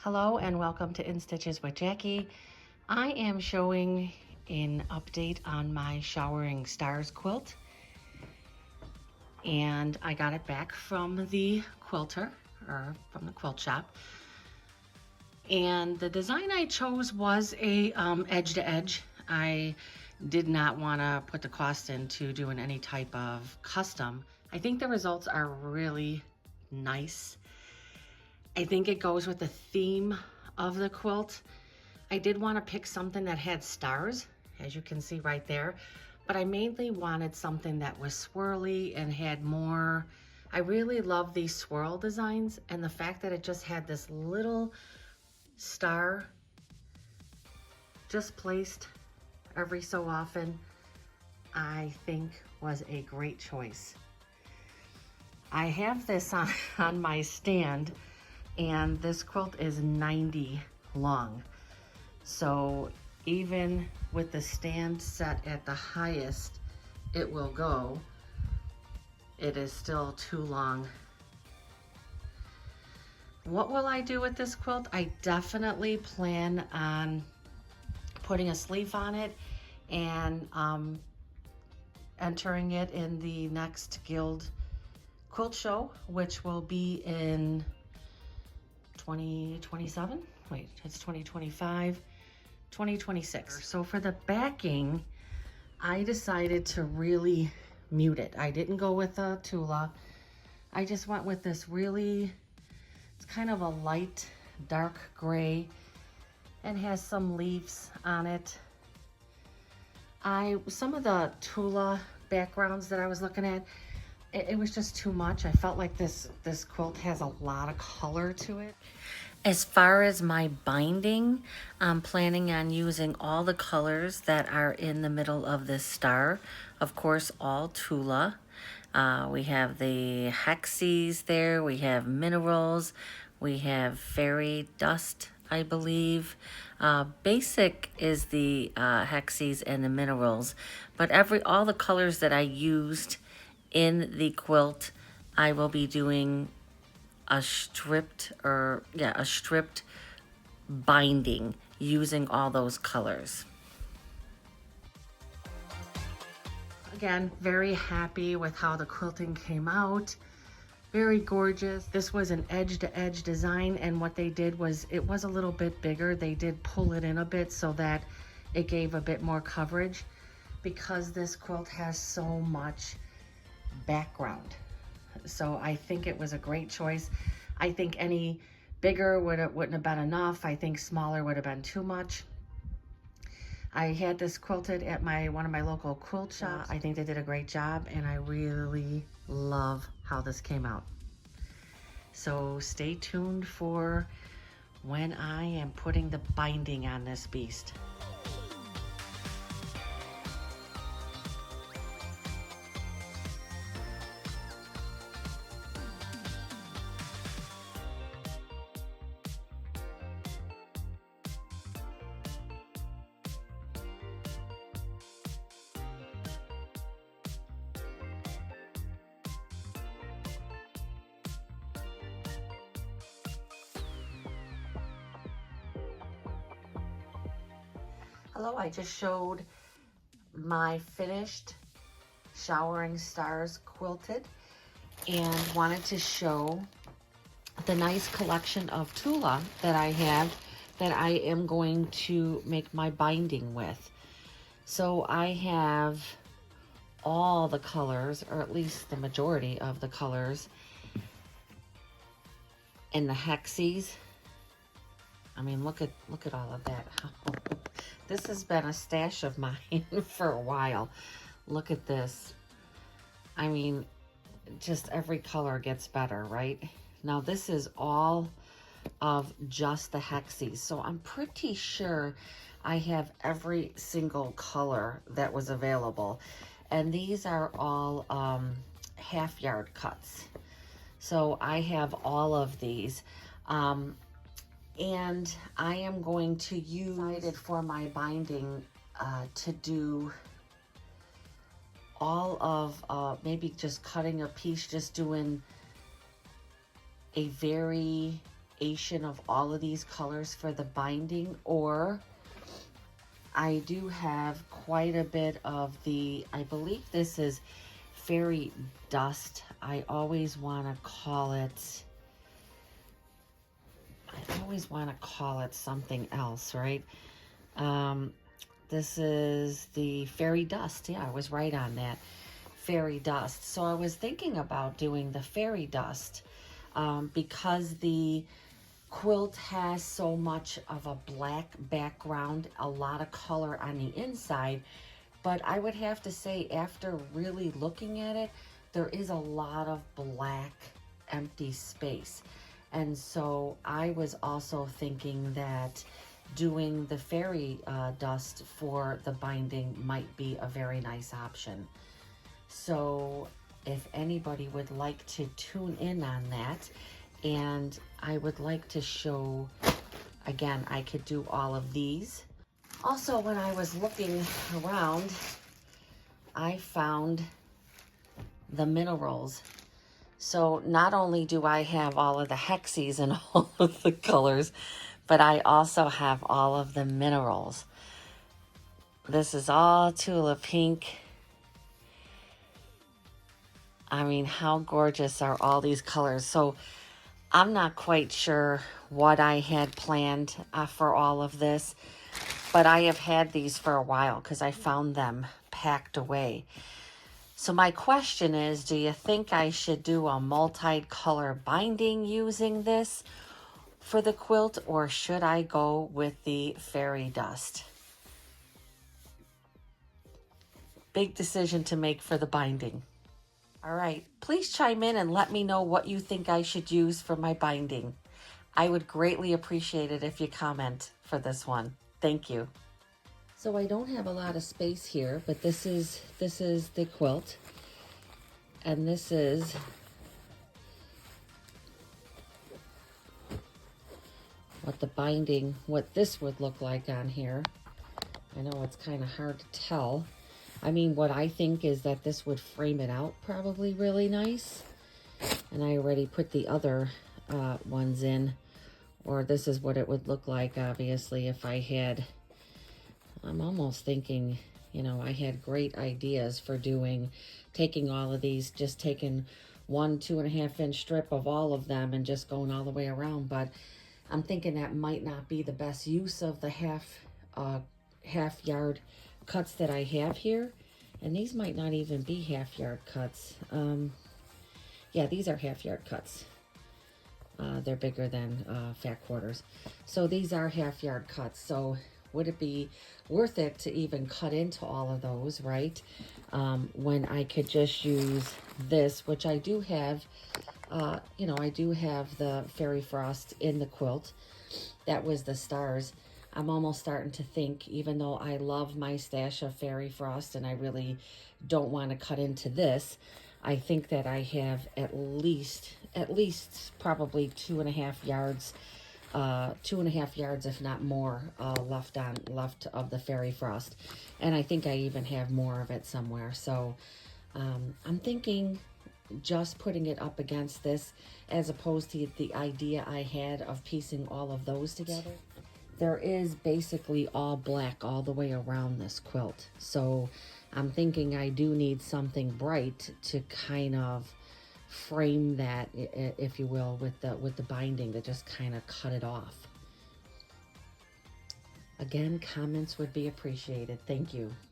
Hello and welcome to In Stitches with Jackie. I am showing an update on my Showering Stars quilt, and I got it back from the quilter, or from the quilt shop. And the design I chose was a edge to edge. I did not want to put the cost into doing any type of custom. I think the results are really nice. I think it goes with the theme of the quilt. I did want to pick something that had stars, as you can see right there, but I mainly wanted something that was swirly and had more. I really love these swirl designs, and the fact that it just had this little star just placed every so often, I think was a great choice. I have this on my stand, and this quilt is 90 long. So even with the stand set at the highest it will go, it is still too long. What will I do with this quilt? I definitely plan on putting a sleeve on it and entering it in the next Guild quilt show, which will be in 2027. Wait, it's 2025, 2026. So for the backing, I decided to really mute it. I didn't go with a Tula. I just went with this really, it's kind of a light dark gray and has some leaves on it. Some of the Tula backgrounds that I was looking at, it was just too much. I felt like this quilt has a lot of color to it. As far as my binding, I'm planning on using all the colors that are in the middle of this star. Of course, all Tula. We have the hexes there, we have minerals, we have fairy dust, I believe. Basic is the hexes and the minerals, but all the colors that I used in the quilt, I will be doing a stripped binding using all those colors. Again, very happy with how the quilting came out. Very gorgeous. This was an edge to edge design, and what they did was, it was a little bit bigger. They did pull it in a bit so that it gave a bit more coverage, because this quilt has so much background. So I think it was a great choice. I think any bigger wouldn't have been enough. I think smaller would have been too much. I had this quilted at one of my local quilt shops. I think they did a great job, and I really love how this came out. So stay tuned for when I am putting the binding on this beast. Hello, I just showed my finished Showering Stars quilted and wanted to show the nice collection of Tula that I have that I am going to make my binding with. So I have all the colors, or at least the majority of the colors, and the hexes. I mean, look at all of that. This has been a stash of mine for a while. Look at this. I mean, just every color gets better, right? Now this is all of just the hexes, so I'm pretty sure I have every single color that was available. And these are all half yard cuts. So I have all of these. And I am going to use it for my binding to do all of maybe just cutting a piece, just doing a very variation of all of these colors for the binding, or I do have quite a bit of the, I believe this is fairy dust. I always want to call it, something else, right? This is the fairy dust. Yeah, I was right on that. Fairy dust. So I was thinking about doing the fairy dust because the quilt has so much of a black background, a lot of color on the inside, but I would have to say, after really looking at it, there is a lot of black empty space. And so I was also thinking that doing the fairy dust for the binding might be a very nice option. So if anybody would like to tune in on that, and I would like to show, again, I could do all of these. Also, when I was looking around, I found the minerals. So not only do I have all of the hexes and all of the colors, but I also have all of the minerals. This is all Tula Pink. I mean, how gorgeous are all these colors? So I'm not quite sure what I had planned for all of this, but I have had these for a while because I found them packed away. So my question is, do you think I should do a multi-color binding using this for the quilt, or should I go with the fairy dust? Big decision to make for the binding. All right, please chime in and let me know what you think I should use for my binding. I would greatly appreciate it if you comment for this one. Thank you. So I don't have a lot of space here, but this is the quilt, and this is what this would look like on here. I know it's kind of hard to tell. I mean, what I think is that this would frame it out probably really nice. And I already put the other ones in, or this is what it would look like, obviously, if I had, I'm almost thinking, you know, I had great ideas for taking all of these, just taking 1 2.5 inch strip of all of them and just going all the way around. But I'm thinking that might not be the best use of the half yard cuts that I have here. And these might not even be half yard cuts. Yeah, these are half yard cuts. They're bigger than fat quarters. So these are half yard cuts. So would it be worth it to even cut into all of those, right? When I could just use this, which I do have, you know, I do have the Fairy Frost in the quilt. That was the stars. I'm almost starting to think, even though I love my stash of Fairy Frost and I really don't want to cut into this, I think that I have at least probably 2.5 yards, 2.5 yards, if not more, left of the Fairy Frost. And I think I even have more of it somewhere. So I'm thinking just putting it up against this, as opposed to the idea I had of piecing all of those together. There is basically all black all the way around this quilt. So I'm thinking I do need something bright to kind of frame that, if you will, with the binding, to just kind of cut it off. Again, comments would be appreciated. Thank you.